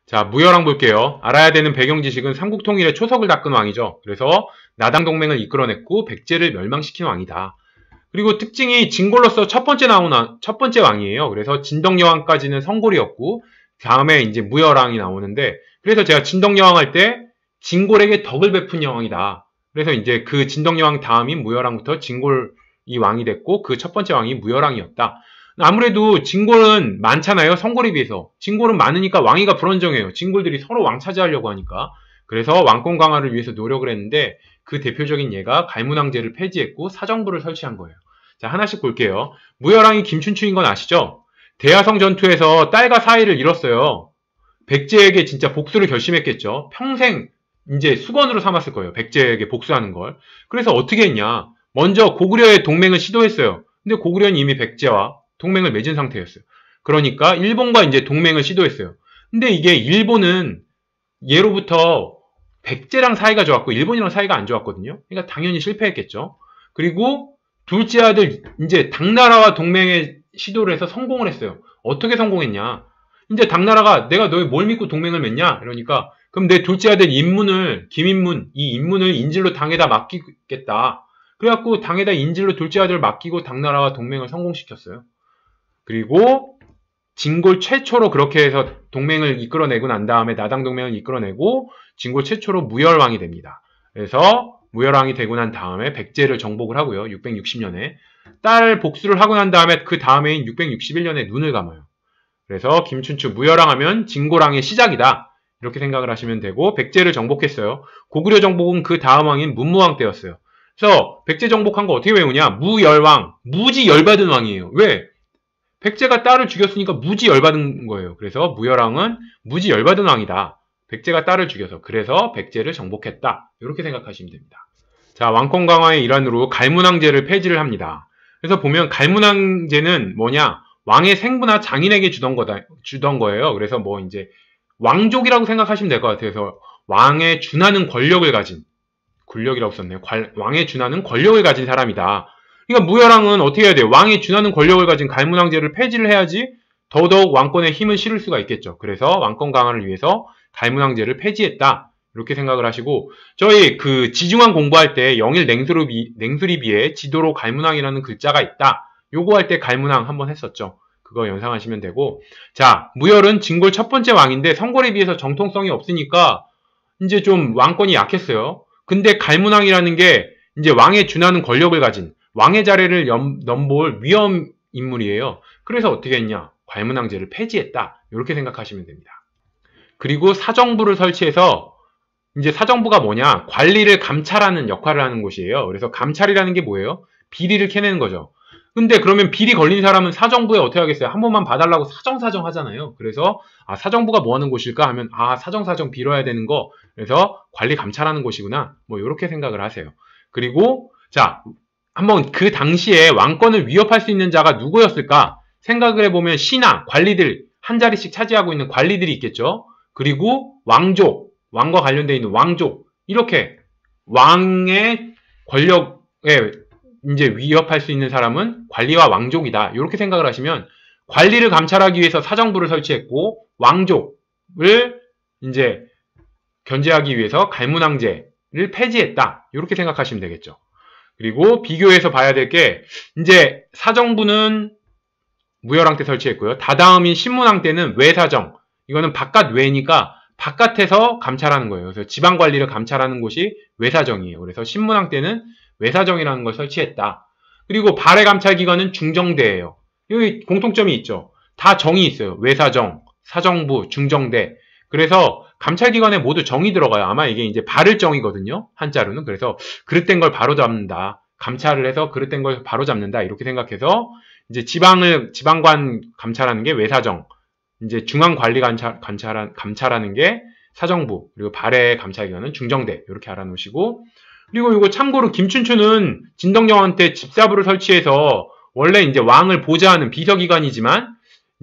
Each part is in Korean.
자, 무열왕 볼게요. 알아야 되는 배경 지식은 삼국통일의 초석을 닦은 왕이죠. 그래서 나당 동맹을 이끌어냈고 백제를 멸망시킨 왕이다. 그리고 특징이 진골로서 첫 번째 왕이에요. 그래서 진덕여왕까지는 성골이었고 다음에 이제 무열왕이 나오는데, 그래서 제가 진덕여왕 할 때 진골에게 덕을 베푼 여왕이다. 그래서 이제 그 진덕여왕 다음인 무열왕부터 진골이 왕이 됐고 그 첫 번째 왕이 무열왕이었다. 아무래도 진골은 많잖아요. 성골에 비해서. 진골은 많으니까 왕위가 불안정해요. 진골들이 서로 왕 차지하려고 하니까. 그래서 왕권 강화를 위해서 노력을 했는데 그 대표적인 예가 갈문왕제를 폐지했고 사정부를 설치한 거예요. 자, 하나씩 볼게요. 무열왕이 김춘추인 건 아시죠? 대야성 전투에서 딸과 사위를 잃었어요. 백제에게 진짜 복수를 결심했겠죠. 평생 이제 수건으로 삼았을 거예요. 백제에게 복수하는 걸. 그래서 어떻게 했냐. 먼저 고구려의 동맹을 시도했어요. 근데 고구려는 이미 백제와 동맹을 맺은 상태였어요. 그러니까 일본과 이제 동맹을 시도했어요. 근데 이게 일본은 예로부터 백제랑 사이가 좋았고 일본이랑 사이가 안 좋았거든요. 그러니까 당연히 실패했겠죠. 그리고 둘째 아들 이제 당나라와 동맹의 시도를 해서 성공을 했어요. 어떻게 성공했냐? 이제 당나라가 내가 너희 뭘 믿고 동맹을 맺냐? 이러니까 그럼 내 둘째 아들 김인문, 이 인문을 인질로 당에다 맡기겠다. 그래갖고 당에다 인질로 둘째 아들을 맡기고 당나라와 동맹을 성공시켰어요. 그리고 진골 최초로 그렇게 해서 동맹을 이끌어내고 난 다음에 나당 동맹을 이끌어내고 진골 최초로 무열왕이 됩니다. 그래서 무열왕이 되고 난 다음에 백제를 정복을 하고요. 660년에. 딸 복수를 하고 난 다음에 그 다음해인 661년에 눈을 감아요. 그래서 김춘추 무열왕 하면 진골왕의 시작이다. 이렇게 생각을 하시면 되고 백제를 정복했어요. 고구려 정복은 그 다음 왕인 문무왕 때였어요. 그래서 백제 정복한 거 어떻게 외우냐? 무열왕. 무지 열받은 왕이에요. 왜? 백제가 딸을 죽였으니까 무지 열받은 거예요. 그래서 무열왕은 무지 열받은 왕이다. 백제가 딸을 죽여서. 그래서 백제를 정복했다. 이렇게 생각하시면 됩니다. 자, 왕권 강화의 일환으로 갈문왕제를 폐지를 합니다. 그래서 보면 갈문왕제는 뭐냐? 왕의 생부나 장인에게 주던 거예요. 그래서 뭐 이제 왕족이라고 생각하시면 될 것 같아요. 그래서 왕에 준하는 권력을 가진, 권력이라고 썼네요. 왕에 준하는 권력을 가진 사람이다. 그러니까 무열왕은 어떻게 해야 돼요? 왕에 준하는 권력을 가진 갈문왕제를 폐지를 해야지 더더욱 왕권에 힘을 실을 수가 있겠죠. 그래서 왕권 강화를 위해서 갈문왕제를 폐지했다. 이렇게 생각을 하시고, 저희 그 지중왕 공부할 때 영일 냉수리비에 지도로 갈문왕이라는 글자가 있다. 요거 할 때 갈문왕 한번 했었죠. 그거 연상하시면 되고, 자, 무열은 진골 첫 번째 왕인데 성골에 비해서 정통성이 없으니까 이제 좀 왕권이 약했어요. 근데 갈문왕이라는 게 이제 왕에 준하는 권력을 가진 왕의 자리를 넘볼 위험 인물이에요. 그래서 어떻게 했냐? 갈문왕제를 폐지했다. 이렇게 생각하시면 됩니다. 그리고 사정부를 설치해서 이제 사정부가 뭐냐? 관리를 감찰하는 역할을 하는 곳이에요. 그래서 감찰이라는 게 뭐예요? 비리를 캐내는 거죠. 근데 그러면 비리 걸린 사람은 사정부에 어떻게 하겠어요? 한 번만 봐달라고 사정사정 하잖아요. 그래서 사정부가 뭐 하는 곳일까 하면 사정사정 빌어야 되는 거. 그래서 관리 감찰하는 곳이구나. 뭐 이렇게 생각을 하세요. 그리고 자, 한번 그 당시에 왕권을 위협할 수 있는 자가 누구였을까? 생각을 해보면 신하, 관리들, 한 자리씩 차지하고 있는 관리들이 있겠죠. 그리고 왕족, 왕과 관련되어 있는 왕족, 이렇게 왕의 권력에 이제 위협할 수 있는 사람은 관리와 왕족이다. 이렇게 생각을 하시면 관리를 감찰하기 위해서 사정부를 설치했고 왕족을 이제 견제하기 위해서 갈문왕제를 폐지했다. 이렇게 생각하시면 되겠죠. 그리고 비교해서 봐야 될 게 이제 사정부는 무열왕 때 설치했고요. 다다음인 신문왕 때는 외사정. 이거는 바깥 외니까 바깥에서 감찰하는 거예요. 그래서 지방관리를 감찰하는 곳이 외사정이에요. 그래서 신문왕 때는 외사정이라는 걸 설치했다. 그리고 발해 감찰기관은 중정대예요. 여기 공통점이 있죠. 다 정이 있어요. 외사정, 사정부, 중정대. 그래서 감찰기관에 모두 정이 들어가요. 아마 이게 이제 바를정이거든요. 한자로는. 그래서 그릇된 걸 바로잡는다. 감찰을 해서 그릇된 걸 바로잡는다. 이렇게 생각해서 이제 지방관 감찰하는 게 외사정. 이제 중앙관리 감찰하는 게 사정부. 그리고 발해 감찰기관은 중정대. 이렇게 알아놓으시고. 그리고 이거 참고로 김춘추는 진덕여왕한테 집사부를 설치해서 원래 이제 왕을 보좌하는 비서기관이지만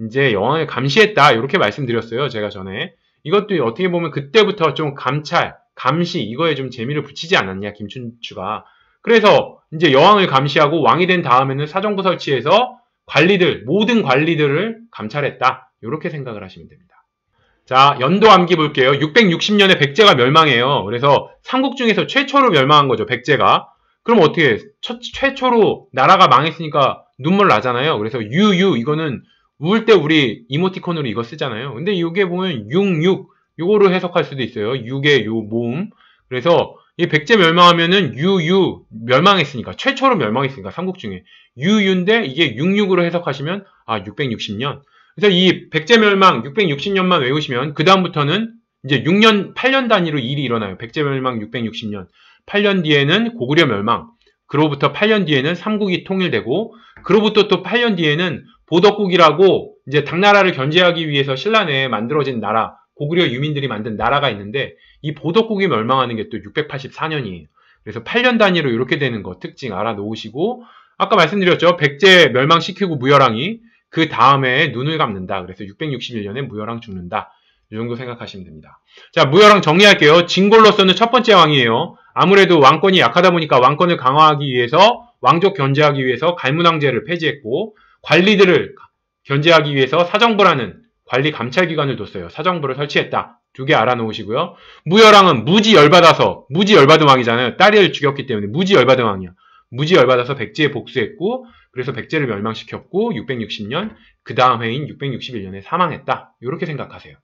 이제 여왕을 감시했다. 이렇게 말씀드렸어요. 제가 전에. 이것도 어떻게 보면 그때부터 좀 감찰, 감시 이거에 좀 재미를 붙이지 않았냐 김춘추가. 그래서 이제 여왕을 감시하고 왕이 된 다음에는 사정부 설치해서 모든 관리들을 감찰했다. 이렇게 생각을 하시면 됩니다. 자, 연도 암기 볼게요. 660년에 백제가 멸망해요. 그래서 삼국 중에서 최초로 멸망한 거죠, 백제가. 그럼 어떻게 해? 최초로 나라가 망했으니까 눈물 나잖아요. 그래서 유유 이거는 울 때 우리 이모티콘으로 이거 쓰잖아요. 근데 이게 보면 66 요거로 해석할 수도 있어요. 6의 요 모음. 그래서 이 백제 멸망하면은 유유 멸망했으니까 최초로 멸망했으니까 삼국 중에 유유인데 이게 66으로 해석하시면 660년. 그래서 이 백제 멸망 660년만 외우시면 그 다음부터는 이제 6년 8년 단위로 일이 일어나요. 백제 멸망 660년. 8년 뒤에는 고구려 멸망. 그로부터 8년 뒤에는 삼국이 통일되고 그로부터 또 8년 뒤에는 보덕국이라고 이제 당나라를 견제하기 위해서 신라내에 만들어진 나라, 고구려 유민들이 만든 나라가 있는데 이 보덕국이 멸망하는 게 또 684년이에요. 그래서 8년 단위로 이렇게 되는 거 특징 알아놓으시고 아까 말씀드렸죠. 백제 멸망시키고 무열왕이 그 다음에 눈을 감는다. 그래서 661년에 무열왕 죽는다. 이 정도 생각하시면 됩니다. 자, 무열왕 정리할게요. 진골로서는 첫 번째 왕이에요. 아무래도 왕권이 약하다 보니까 왕권을 강화하기 위해서 왕족 견제하기 위해서 갈문왕제를 폐지했고 관리들을 견제하기 위해서 사정부라는 관리 감찰기관을 뒀어요. 사정부를 설치했다. 두 개 알아놓으시고요. 무열왕은 무지 열받은 왕이잖아요. 딸을 죽였기 때문에 무지 열받은 왕이야. 무지 열받아서 백제에 복수했고 그래서 백제를 멸망시켰고 660년 그 다음 해인 661년에 사망했다. 이렇게 생각하세요.